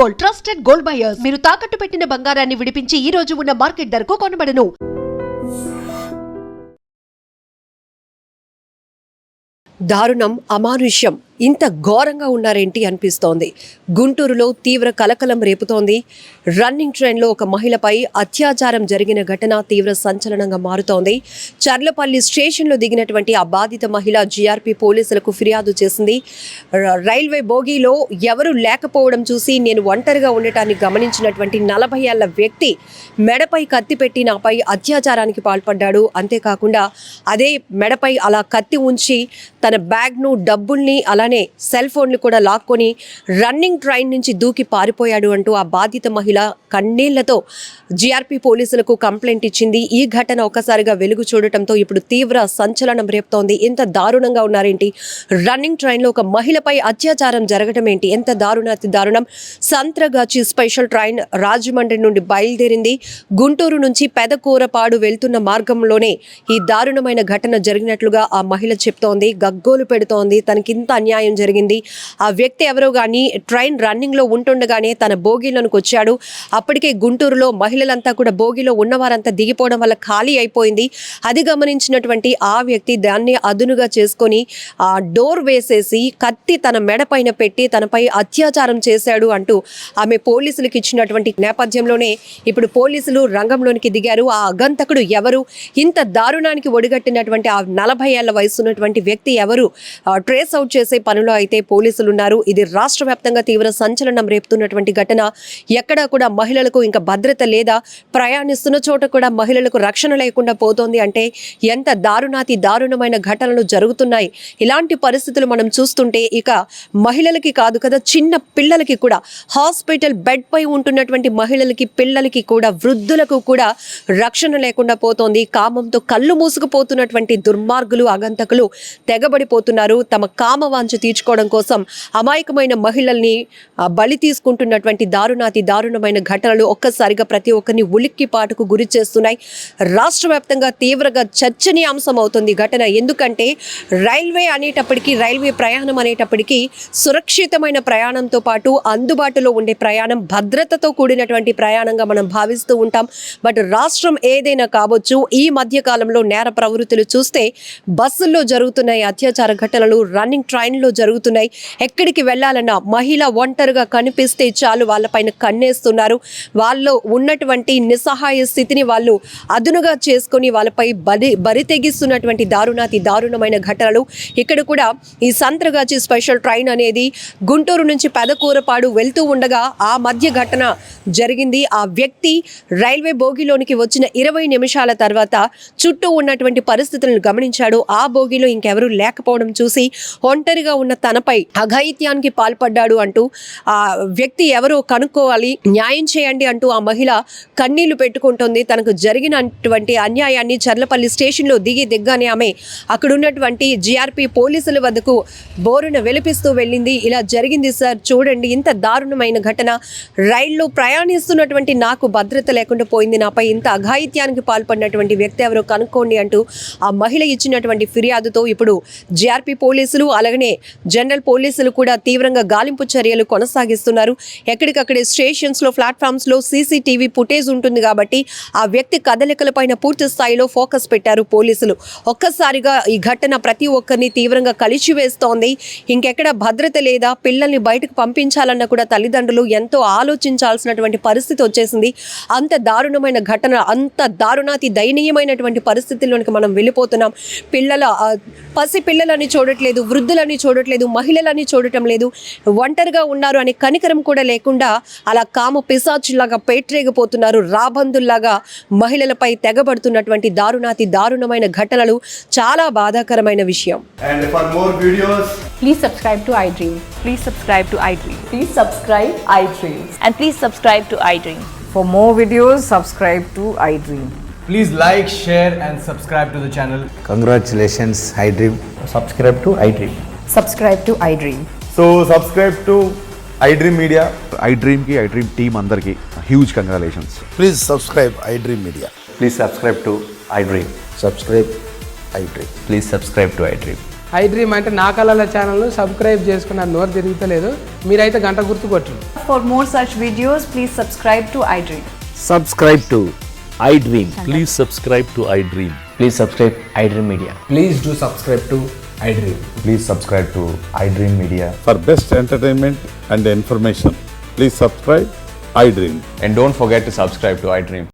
Gold, trusted gold buyers. మీరు తాకట్టు పెట్టిన బంగారాన్ని విడిపించి ఈ రోజు ఉన్న మార్కెట్ ధరకు కొనబడను. దారుణం, అమానుష్యం, ఇంత ఘోరంగా ఉన్నారేంటి అనిపిస్తోంది. గుంటూరులో తీవ్ర కలకలం రేపుతోంది. రన్నింగ్ ట్రైన్లో ఒక మహిళపై అత్యాచారం జరిగిన ఘటన తీవ్ర సంచలనంగా మారుతోంది. చర్లపల్లి స్టేషన్లో దిగినటువంటి ఆ బాధిత మహిళ జీఆర్పీ పోలీసులకు ఫిర్యాదు చేసింది. రైల్వే బోగీలో ఎవరు లేకపోవడం చూసి నేను ఒంటరిగా ఉండటాన్ని గమనించినటువంటి 40 ఏళ్ల వ్యక్తి మెడపై కత్తి పెట్టి నాపై అత్యాచారానికి పాల్పడ్డాడు. అంతేకాకుండా అదే మెడపై అలా కత్తి ఉంచి తన బ్యాగ్ను, డబ్బుల్ని, అలానే సెల్ ఫోన్లు కూడా లాక్కొని రన్నింగ్ ట్రైన్ నుంచి దూకి పారిపోయాడు అంటూ ఆ బాధిత మహిళ కన్నీళ్లతో జీఆర్పీ పోలీసులకు కంప్లైంట్ ఇచ్చింది. ఈ ఘటన ఒక్కసారిగా వెలుగు చూడటంతో ఇప్పుడు తీవ్ర సంచలనం రేపుతోంది. ఎంత దారుణంగా ఉన్నారేంటి? రన్నింగ్ ట్రైన్లో ఒక మహిళపై అత్యాచారం జరగడం ఏంటి? ఎంత దారుణాతి దారుణం. సంత్రగాచి స్పెషల్ ట్రైన్ రాజమండ్రి నుండి బయలుదేరింది. గుంటూరు నుంచి పెదకూరపాడు వెళ్తున్న మార్గంలోనే ఈ దారుణమైన ఘటన జరిగినట్లుగా ఆ మహిళ చెప్తోంది. గగ్గోలు పెడుతోంది. తనకింత అన్యాయం జరిగింది. ఆ వ్యక్తి ఎవరో కానీ ట్రైన్ రన్నింగ్లో ఉంటుండగానే తన బోగీలోనికి వచ్చాడు. అప్పటికే గుంటూరులో మహిళలంతా కూడా బోగిలో ఉన్నవారంతా దిగిపోవడం వల్ల ఖాళీ అయిపోయింది. అది గమనించినటువంటి ఆ వ్యక్తి దాన్ని అదునుగా చేసుకొని ఆ డోర్ వేసేసి కత్తి తన మెడ పైన పెట్టి తనపై అత్యాచారం చేశాడు అంటూ ఆమె పోలీసులకు ఇచ్చినటువంటి నేపథ్యంలోనే ఇప్పుడు పోలీసులు రంగంలోనికి దిగారు. ఆ అగంతకుడు ఎవరు? ఇంత దారుణానికి ఒడిగట్టినటువంటి ఆ 40 ఏళ్ల వయసు ఉన్నటువంటి వ్యక్తి ఎవరు? ట్రేస్ అవుట్ చేసే పనిలో అయితే పోలీసులు ఉన్నారు. ఇది రాష్ట్ర వ్యాప్తంగా తీవ్ర సంచలనం రేపుతున్నటువంటి ఘటన. ఎక్కడా కూడా మహిళలకు ఇంకా భద్రత లేదా? ప్రయాణిస్తున్న చోట కూడా మహిళలకు రక్షణ లేకుండా పోతోంది అంటే ఎంత దారుణాతి దారుణమైన ఘటనలు జరుగుతున్నాయి. ఇలాంటి పరిస్థితులు మనం చూస్తుంటే ఇక మహిళలకి కాదు కదా, చిన్న పిల్లలకి కూడా, హాస్పిటల్ బెడ్ పై ఉంటున్నటువంటి మహిళలకి, పిల్లలకి కూడా, వృద్ధులకు కూడా రక్షణ లేకుండా పోతోంది. కామంతో కళ్ళు మూసుకుపోతున్నటువంటి దుర్మార్గులు, ఆగంతకులు తెగబడిపోతున్నారు. తమ కామవాంఛ తీర్చుకోవడం కోసం అమాయకమైన మహిళల్ని బలి తీసుకుంటున్నటువంటి దారుణాతి దారుణమైన ఘటనలు ఒక్కసారిగా ప్రతి ఒక్కరిని ఉలిక్కిపాటుకు గురి చేస్తున్నాయి. రాష్ట్ర వ్యాప్తంగా తీవ్రంగా చర్చనీయాంశం అవుతుంది ఘటన. ఎందుకంటే రైల్వే ప్రయాణం అనేటప్పటికీ సురక్షితమైన ప్రయాణంతో పాటు అందుబాటులో ఉండే ప్రయాణం, భద్రతతో కూడినటువంటి ప్రయాణంగా మనం భావిస్తూ ఉంటాం. బట్ రాష్ట్రం ఏదైనా కావచ్చు, ఈ మధ్య కాలంలో నేర ప్రవృత్తులు చూస్తే బస్సుల్లో జరుగుతున్నాయి అత్యాచార ఘటనలు, రన్నింగ్ ట్రైన్లో జరుగుతున్నాయి. ఎక్కడికి వెళ్ళాలన్నా మహిళ ఒంటరిగా కనిపిస్తే చాలు వాళ్ళపైన కన్నేస్తున్నారు. వాళ్ళు ఉన్నటువంటి నిస్సహాయ స్థితిని వాళ్ళు అదునుగా చేసుకొని వాళ్ళపై బరి తెగిస్తున్నటువంటి దారుణాతి దారుణమైన ఘటనలు. ఇక్కడ కూడా ఈ సంత్రగాచి స్పెషల్ ట్రైన్ అనేది గుంటూరు నుంచి పెదకూరపాడు వెళ్తూ ఉండగా ఆ మధ్య ఘటన జరిగింది. ఆ వ్యక్తి రైల్వే బోగిలోనికి వచ్చిన 20 నిమిషాల తర్వాత చుట్టూ ఉన్నటువంటి పరిస్థితులను గమనించాడు. ఆ బోగిలో ఇంకెవరూ లేకపోవడం చూసి ఒంటరిగా ఉన్న తనపై అఘాయిత్యానికి పాల్పడ్డాడు అంటూ ఆ వ్యక్తి ఎవరో కనుక్కోవాలి, న్యాయం చేయండి అంటూ ఆ మహిళ కన్నీళ్లు పెట్టుకుంటుంది. తనకు జరిగినటువంటి అన్యాయాన్ని చర్లపల్లి స్టేషన్లో దిగ్గానే ఆమె అక్కడ ఉన్నటువంటి జీఆర్పీ పోలీసుల వద్దకు బోరున వెలిపిస్తూ వెళ్ళింది. ఇలా జరిగింది సార్, చూడండి ఇంత దారుణమైన ఘటన. రైల్లో ప్రయాణిస్తున్నటువంటి నాకు భద్రత లేకుండా పోయింది. నాపై ఇంత అఘాయిత్యానికి పాల్పడినటువంటి వ్యక్తి ఎవరో కనుక్కోండి అంటూ ఆ మహిళ ఇచ్చినటువంటి ఫిర్యాదుతో ఇప్పుడు జీఆర్పీ పోలీసులు అలాగనే జనరల్ పోలీసులు కూడా తీవ్రంగా గాలింపు చర్యలు కొనసాగిస్తున్నారు. ఎక్కడికక్కడే స్టేషన్స్లో, ప్లాట్ఫామ్స్లో సీసీటీవీ ఫుటేజ్ ఉంటుంది కాబట్టి ఆ వ్యక్తి కదలికలపైన పూర్తి స్థాయిలో ఫోకస్ పెట్టారు పోలీసులు. ఒక్కసారిగా ఈ ఘటన ప్రతి ఒక్కరిని తీవ్రంగా కలిచివేస్తోంది. ఇంకెక్కడ భద్రత లేదా? పిల్లల్ని బయటకు పంపించాలన్న కూడా తల్లిదండ్రులు ఎంతో ఆలోచించాల్సినటువంటి పరిస్థితి వచ్చేసింది. అంత దారుణమైన ఘటన, అంత దారుణాతి దయనీయమైనటువంటి పరిస్థితుల్లోనికి మనం వెళ్ళిపోతున్నాం. పసి పిల్లలని చూడట్లేదు, వృద్ధులని చూడట్లేదు, మహిళలని చూడటం లేదు. ఒంటరిగా ఉన్నారు అనే కనికరం కూడా లేకుండా అలా కామ పిశాచులాగా పేట్రేగిపోతున్నారు. రాబందుల్లాగా మహిళలపై తెగబడుతున్నటువంటి దారుణాతి దారుణమైన ఘటనలు చాలా బాధాకరమైన విషయం. And for more videos, please subscribe to iDream. Please subscribe to iDream. Please subscribe iDream. And please subscribe to iDream. For more videos, subscribe to iDream. please like, share and subscribe to the channel. Congratulations, iDream. Subscribe to iDream. Subscribe to iDream. So subscribe to iDream Media. iDream team andarki huge congratulations. Please subscribe iDream Media. Please subscribe to iDream. Subscribe iDream. Please subscribe to iDream. I dream అంటే నా కళల ఛానల్ను subscribe చేసుకున్న నోరు తిరుగుతలేదు. మీరైతే గంట గుర్తు కొట్టండి. For more such videos, please subscribe to iDream. Subscribe to iDream. Please subscribe to iDream. Please subscribe iDream Media. Please do subscribe to I dream. Please subscribe to iDream Media. For best entertainment and information, please subscribe iDream. And don't forget to subscribe to iDream.